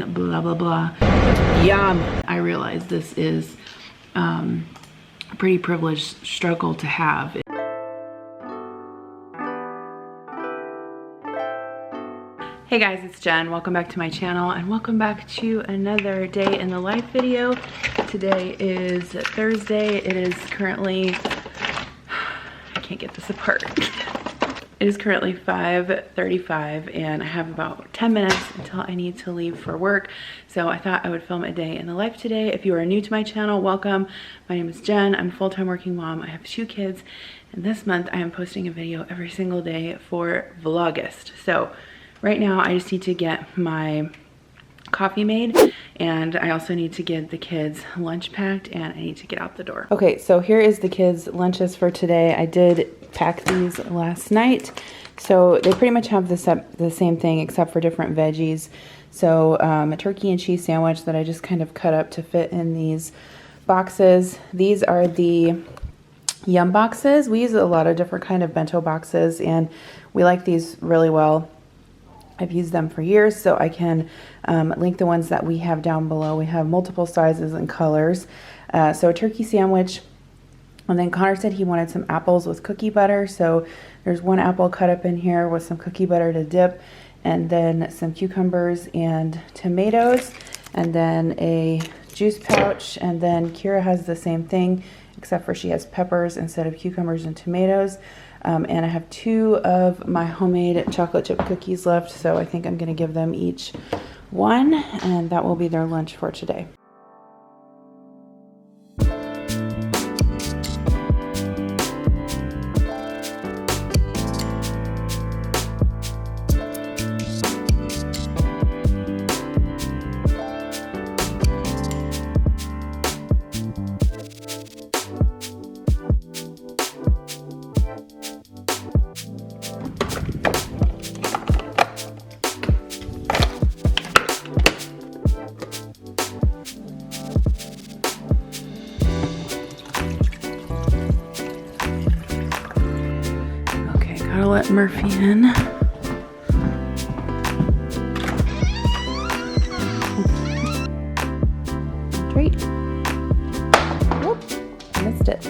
blah blah blah. Yum. I realize this is a pretty privileged struggle to have. Hey guys, it's Jen. Welcome back to my channel and welcome back to another day in the life video. Today is Thursday. It is currently, I can't get this apart. It is currently 5:35 and I have about 10 minutes until I need to leave for work. So I thought I would film a day in the life today. If you are new to my channel, welcome. My name is Jen. I'm a full-time working mom. I have 2 kids and this month I am posting a video every single day for Vlogust. So right now I just need to get my coffee made and I also need to get the kids lunch packed and I need to get out the door. Okay, so here is the kids lunches for today. I did pack these last night. So they pretty much have the same thing except for different veggies. So a turkey and cheese sandwich that I just kind of cut up to fit in these boxes. These are the Yum boxes. We use a lot of different kind of bento boxes and we like these really well. I've used them for years, so I can link the ones that we have down below. We have multiple sizes and colors. So a turkey sandwich, and then Connor said he wanted some apples with cookie butter. So there's 1 apple cut up in here with some cookie butter to dip, and then some cucumbers and tomatoes, and then a juice pouch, and then Kira has the same thing, except for she has peppers instead of cucumbers and tomatoes. And I have 2 of my homemade chocolate chip cookies left, so I think I'm going to give them each 1, and that will be their lunch for today. Gotta let Murphy in. Great. Whoop, missed it.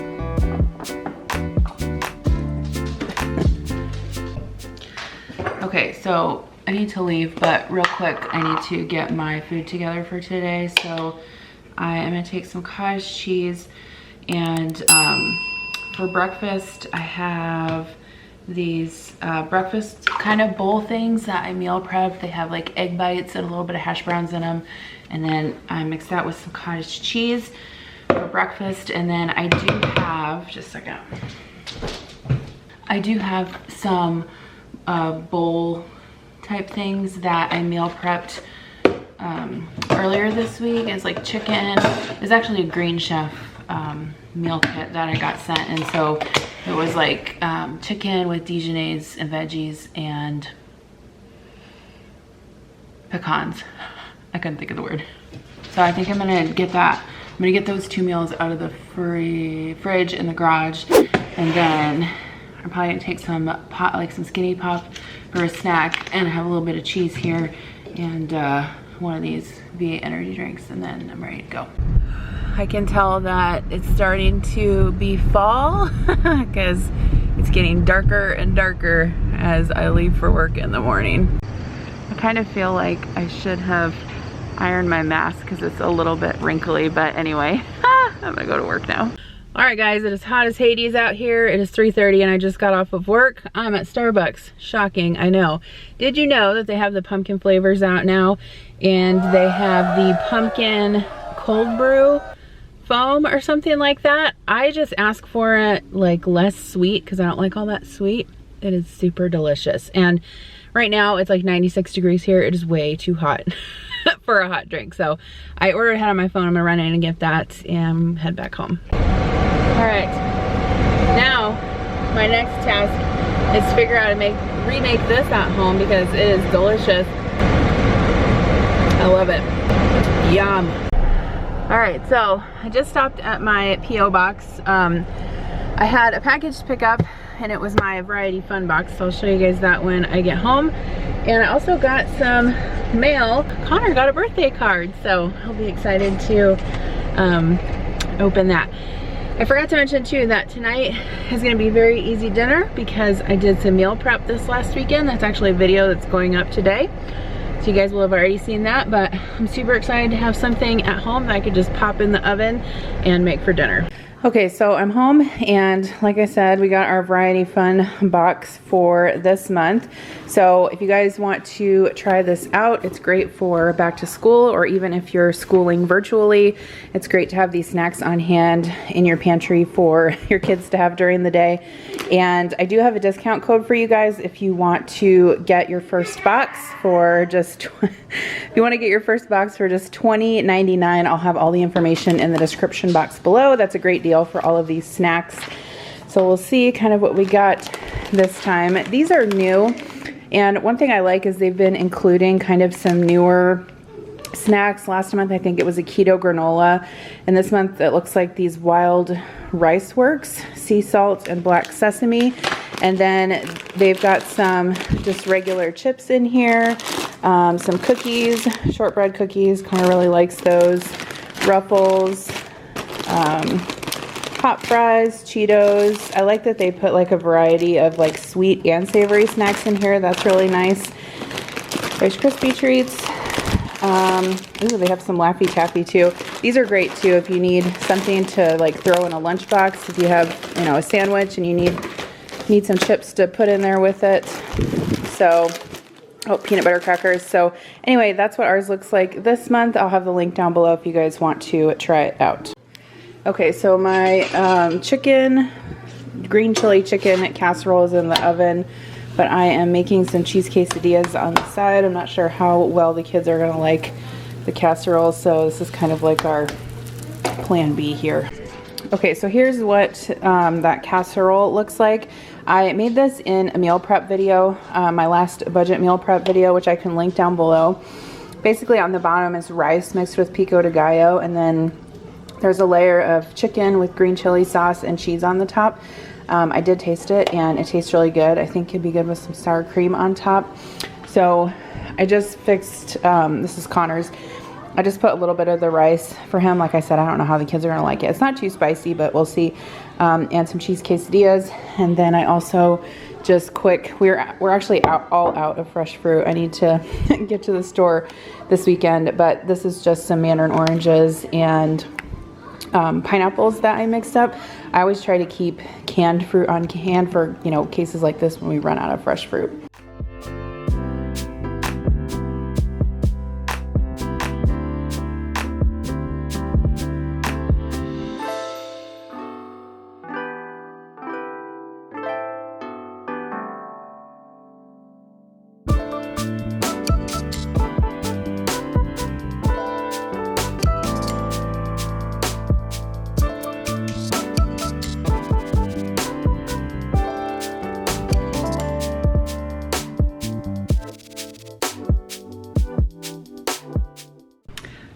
Okay, so I need to leave, but real quick, I need to get my food together for today. So I am gonna take some cottage cheese and for breakfast, I have these breakfast kind of bowl things that I meal prep. They have like egg bites and a little bit of hash browns in them, and then I mix that with some cottage cheese for breakfast. And then I do have, just a second, I do have some bowl type things that I meal prepped earlier this week. It's like chicken. It's actually a Green Chef meal kit that I got sent, and so it was like chicken with Dijonnaise and veggies and pecans. I couldn't think of the word. So I think I'm gonna get that. I'm gonna get those 2 meals out of the fridge in the garage, and then I'm probably gonna take some some Skinny Pop for a snack, and I have a little bit of cheese here and one of these V8 energy drinks, and then I'm ready to go. I can tell that it's starting to be fall because it's getting darker and darker as I leave for work in the morning. I kind of feel like I should have ironed my mask because it's a little bit wrinkly, but anyway, I'm gonna go to work now. All right guys, it is hot as Hades out here. It is 3:30 and I just got off of work. I'm at Starbucks. Shocking, I know. Did you know that they have the pumpkin flavors out now, and they have the pumpkin cold brew foam or something like that? I just ask for it like less sweet because I don't like all that sweet. It is super delicious, and right now it's like 96 degrees here. It is way too hot for a hot drink, so I ordered ahead on my phone. I'm gonna run in and get that and head back home. All right, now my next task is to figure out how to remake this at home because it is delicious. I love it. Yum. All right, so I just stopped at my P.O. box. I had a package to pick up and it was my variety fun box, so I'll show you guys that when I get home. And I also got some mail. Connor got a birthday card, so I'll be excited to open that. I forgot to mention too that tonight is going to be a very easy dinner because I did some meal prep this last weekend. That's actually a video that's going up today, so you guys will have already seen that, but I'm super excited to have something at home that I could just pop in the oven and make for dinner. Okay, so I'm home, and like I said, we got our Variety Fun box for this month. So if you guys want to try this out, it's great for back to school, or even if you're schooling virtually, it's great to have these snacks on hand in your pantry for your kids to have during the day. And I do have a discount code for you guys if you want to get your first box for just if you want to get your first box for just $20.99. I'll have all the information in the description box below. That's a great deal for all of these snacks. So we'll see kind of what we got this time. These are new, and one thing I like is they've been including kind of some newer snacks. Last month I think it was a keto granola, and this month it looks like these wild rice works, sea salt and black sesame. And then they've got some just regular chips in here, some cookies, shortbread cookies. Connor really likes those. Ruffles, hot fries, Cheetos. I like that they put like a variety of like sweet and savory snacks in here. That's really nice. Rice Krispie treats. Ooh, they have some Laffy Taffy too. These are great too if you need something to like throw in a lunchbox. If you have, you know, a sandwich and you need some chips to put in there with it. So, oh, peanut butter crackers. So anyway, that's what ours looks like this month. I'll have the link down below if you guys want to try it out. Okay, so my green chili chicken casserole is in the oven, but I am making some cheese quesadillas on the side. I'm not sure how well the kids are gonna like the casserole, so this is kind of like our plan B here. Okay, so here's what that casserole looks like. I made this in a meal prep video, my last budget meal prep video, which I can link down below. Basically on the bottom is rice mixed with pico de gallo, and then there's a layer of chicken with green chili sauce and cheese on the top. I did taste it, and it tastes really good. I think it'd be good with some sour cream on top. So I just fixed, this is Connor's. I just put a little bit of the rice for him. Like I said, I don't know how the kids are gonna like it. It's not too spicy, but we'll see. And some cheese quesadillas. And then I also just quick, we're actually all out of fresh fruit. I need to get to the store this weekend, but this is just some mandarin oranges and pineapples that I mixed up. I always try to keep canned fruit on hand for, you know, cases like this when we run out of fresh fruit.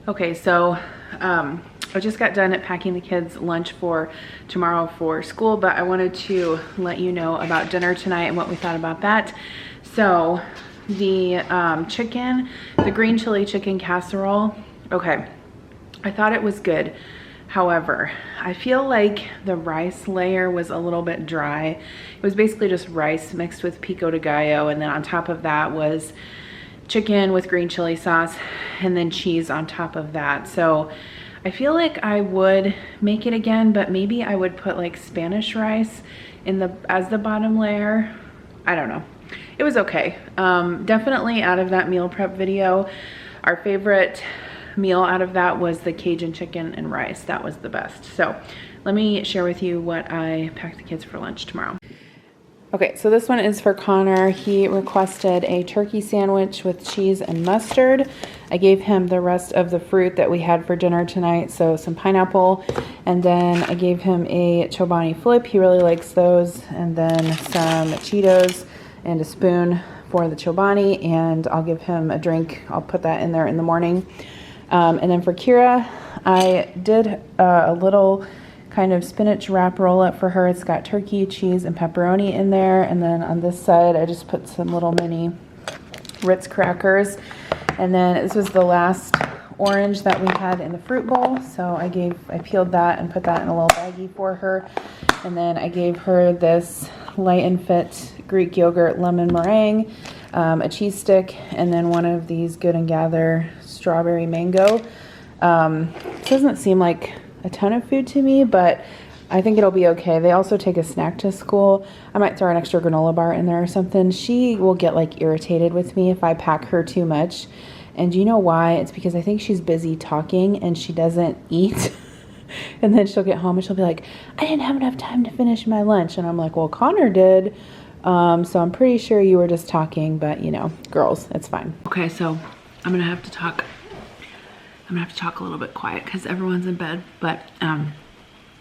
Okay, so I just got done at packing the kids' lunch for tomorrow for school, but I wanted to let you know about dinner tonight and what we thought about that. So the chicken, the green chili chicken casserole, okay, I thought it was good. However, I feel like the rice layer was a little bit dry. It was basically just rice mixed with pico de gallo, and then on top of that was chicken with green chili sauce and then cheese on top of that. So I feel like I would make it again, but maybe I would put like Spanish rice in as the bottom layer. I don't know. It was okay. Definitely out of that meal prep video, our favorite meal out of that was the Cajun chicken and rice. That was the best. So let me share with you what I packed the kids for lunch tomorrow. Okay, so this one is for Connor. He requested a turkey sandwich with cheese and mustard. I gave him the rest of the fruit that we had for dinner tonight, so some pineapple, and then I gave him a Chobani flip. He really likes those, and then some Cheetos and a spoon for the Chobani, and I'll give him a drink. I'll put that in there in the morning. And then for Kira, I did a little kind of spinach wrap roll up for her. It's got turkey, cheese, and pepperoni in there. And then on this side, I just put some little mini Ritz crackers. And then this was the last orange that we had in the fruit bowl. So I peeled that and put that in a little baggie for her. And then I gave her this Light and Fit Greek yogurt lemon meringue, a cheese stick, and then one of these Good and Gather strawberry mango. It doesn't seem like a ton of food to me, but I think it'll be okay. They also take a snack to school. I might throw an extra granola bar in there or something. She will get like irritated with me if I pack her too much. And do you know why? It's because I think she's busy talking and she doesn't eat. And then she'll get home and she'll be like, I didn't have enough time to finish my lunch. And I'm like, well, Connor did. So I'm pretty sure you were just talking, but you know, girls, it's fine. Okay, so I'm gonna have to talk a little bit quiet because everyone's in bed, but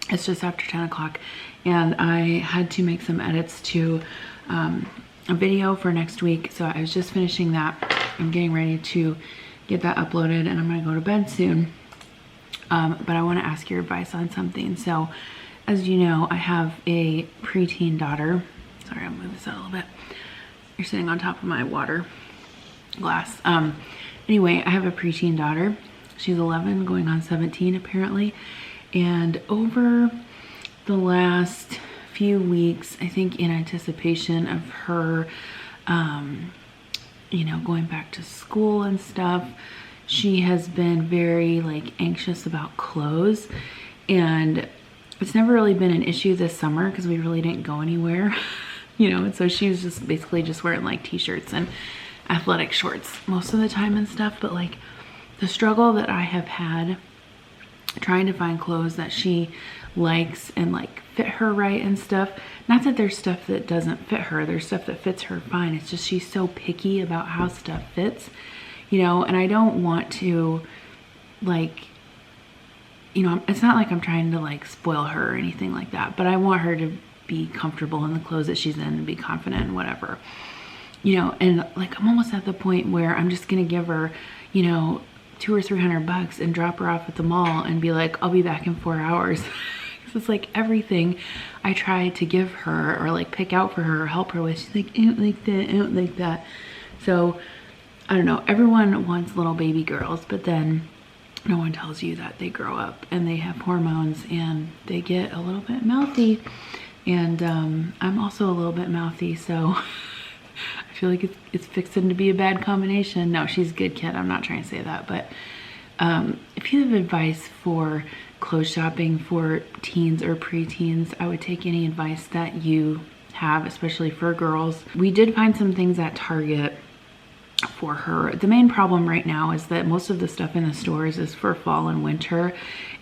it's just after 10 o'clock and I had to make some edits to a video for next week. So I was just finishing that. I'm getting ready to get that uploaded and I'm gonna go to bed soon. But I wanna ask your advice on something. So as you know, I have a preteen daughter. Sorry, I'll move this out a little bit. You're sitting on top of my water glass. Anyway, I have a preteen daughter. She's 11 going on 17 apparently. And over the last few weeks, I think in anticipation of her, you know, going back to school and stuff, she has been very like anxious about clothes. And it's never really been an issue this summer because we really didn't go anywhere, you know, and so she was just basically just wearing like t-shirts and athletic shorts most of the time and stuff. But like the struggle that I have had trying to find clothes that she likes and like fit her right and stuff, not that there's stuff that doesn't fit her, there's stuff that fits her fine, it's just she's so picky about how stuff fits, you know. And I don't want to like, you know, it's not like I'm trying to like spoil her or anything like that, but I want her to be comfortable in the clothes that she's in and be confident and whatever, you know. And like I'm almost at the point where I'm just gonna give her, you know, $200 or $300 and drop her off at the mall and be like, I'll be back in 4 hours. It's like everything I try to give her or like pick out for her or help her with, she's like, I don't like that, I don't like that. So I don't know, everyone wants little baby girls, but then no one tells you that they grow up and they have hormones and they get a little bit mouthy. And I'm also a little bit mouthy, so I feel like it's fixing to be a bad combination. No, she's a good kid, I'm not trying to say that, but if you have advice for clothes shopping for teens or preteens, I would take any advice that you have, especially for girls. We did find some things at Target for her. The main problem right now is that most of the stuff in the stores is for fall and winter,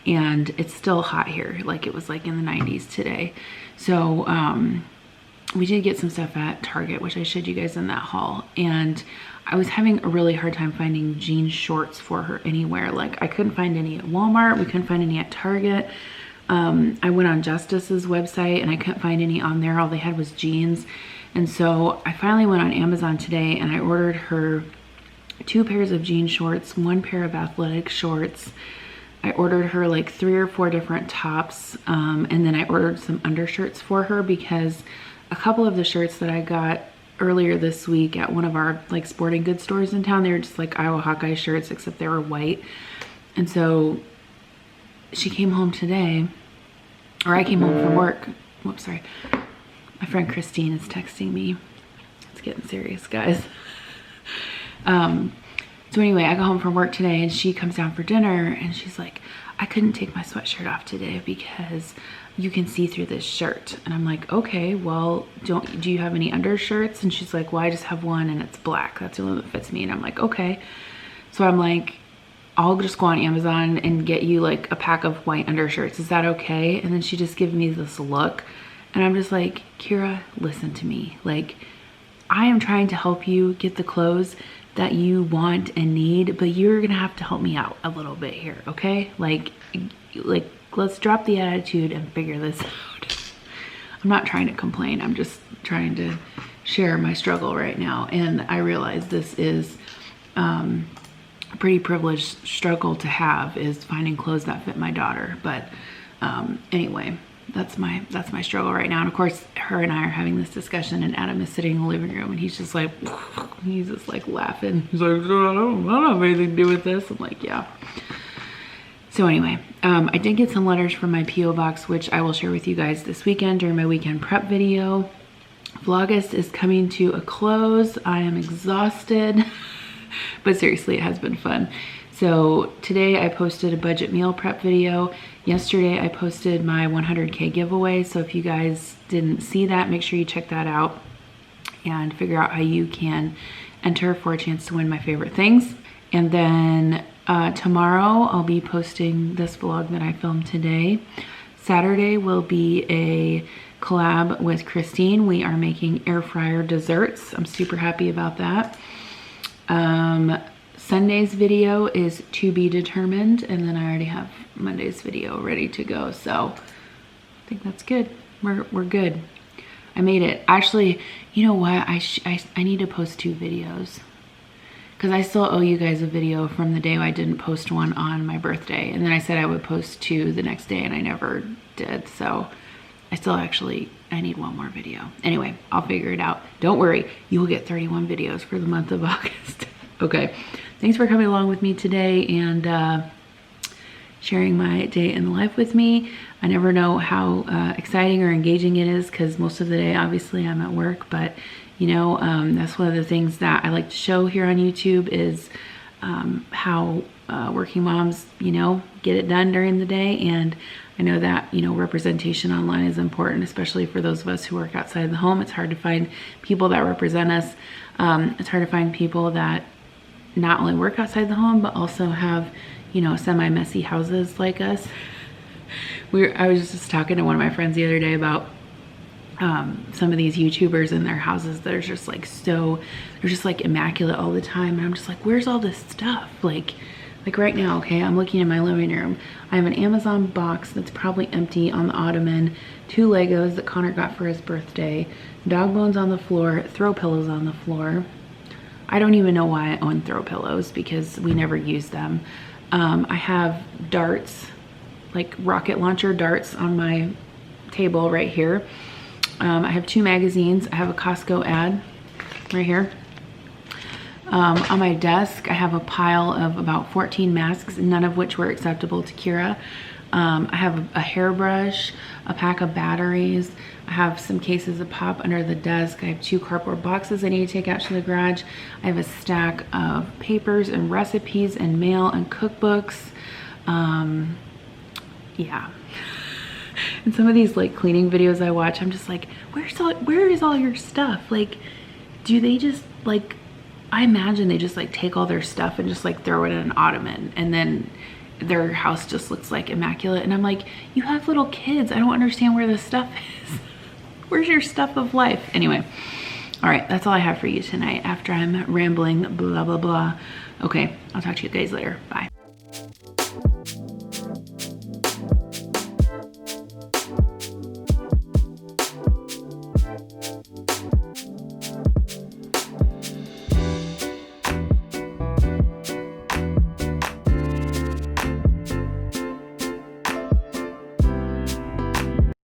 and it's still hot here, like it was like in the 90s today. So we did get some stuff at Target, which I showed you guys in that haul, and I was having a really hard time finding jean shorts for her anywhere. Like I couldn't find any at Walmart, we couldn't find any at Target. I went on Justice's website and I couldn't find any on there. All they had was jeans. And so I finally went on Amazon today and I ordered her 2 pairs of jean shorts, 1 pair of athletic shorts. I ordered her like 3 or 4 different tops, and then I ordered some undershirts for her because a couple of the shirts that I got earlier this week at one of our like sporting goods stores in town, they were just like Iowa Hawkeye shirts, except they were white. And so she came home today, or I came home from work. Whoops, sorry. My friend Christine is texting me. It's getting serious, guys. So anyway, I got home from work today and she comes down for dinner and she's like, I couldn't take my sweatshirt off today because you can see through this shirt. And I'm like, okay, well, do you have any undershirts? And she's like, well, I just have one and it's black. That's the only one that fits me. And I'm like, okay. So I'm like, I'll just go on Amazon and get you like a pack of white undershirts. Is that okay? And then she just gives me this look. And I'm just like, Kira, listen to me. Like, I am trying to help you get the clothes that you want and need, but you're gonna have to help me out a little bit here, okay? Like let's drop the attitude and figure this out. I'm not trying to complain, I'm just trying to share my struggle right now. And I realize this is a pretty privileged struggle to have, is finding clothes that fit my daughter. But Anyway, that's my struggle right now. And of course, her and I are having this discussion, and Adam is sitting in the living room, and he's just like laughing. He's like, I don't have anything to do with this. I'm like, yeah. So anyway, I did get some letters from my P.O. box, which I will share with you guys this weekend during my weekend prep video. Vlogmas is coming to a close. I am exhausted, but seriously, it has been fun. So today I posted a budget meal prep video. Yesterday I posted my 100K giveaway. So if you guys didn't see that, make sure you check that out and figure out how you can enter for a chance to win my favorite things. And then tomorrow I'll be posting this vlog that I filmed today. Saturday will be a collab with Preteen. We are making air fryer desserts. I'm super happy about that. Sunday's video is to be determined, and then I already have Monday's video ready to go. So I think that's good. We're good. I made it. Actually, you know what? I need to post 2 videos, because I still owe you guys a video from the day I didn't post one on my birthday, and then I said I would post 2 the next day, and I never did. So I need one more video. Anyway, I'll figure it out. Don't worry, you will get 31 videos for the month of August. Okay, thanks for coming along with me today and sharing my day in the life with me. I never know how exciting or engaging it is, because most of the day, obviously, I'm at work, but you know, that's one of the things that I like to show here on YouTube is how working moms, you know, get it done during the day. And I know that, you know, representation online is important, especially for those of us who work outside the home. It's hard to find people that represent us. It's hard to find people that not only work outside the home, but also have, you know, semi-messy houses like us. I was just talking to one of my friends the other day about some of these YouTubers in their houses that are just like they're just like immaculate all the time. And I'm just like, where's all this stuff? Like right now, okay, I'm looking in my living room. I have an Amazon box that's probably empty on the ottoman, 2 Legos that Connor got for his birthday, dog bones on the floor, throw pillows on the floor. I don't even know why I own throw pillows, because we never use them. I have darts, like rocket launcher darts on my table right here. I have 2 magazines. I have a Costco ad right here. On my desk, I have a pile of about 14 masks, none of which were acceptable to Kira. I have a hairbrush, a pack of batteries. I have some cases of pop under the desk. I have 2 cardboard boxes I need to take out to the garage. I have a stack of papers and recipes and mail and cookbooks. Yeah. And some of these like cleaning videos I watch, I'm just like, where is all your stuff? Like, do they just like, I imagine they just like take all their stuff and just like throw it in an ottoman, and then their house just looks like immaculate. And I'm like, you have little kids. I don't understand where this stuff is. Where's your stuff of life? Anyway, all right, that's all I have for you tonight after I'm rambling blah, blah, blah. Okay, I'll talk to you guys later. Bye.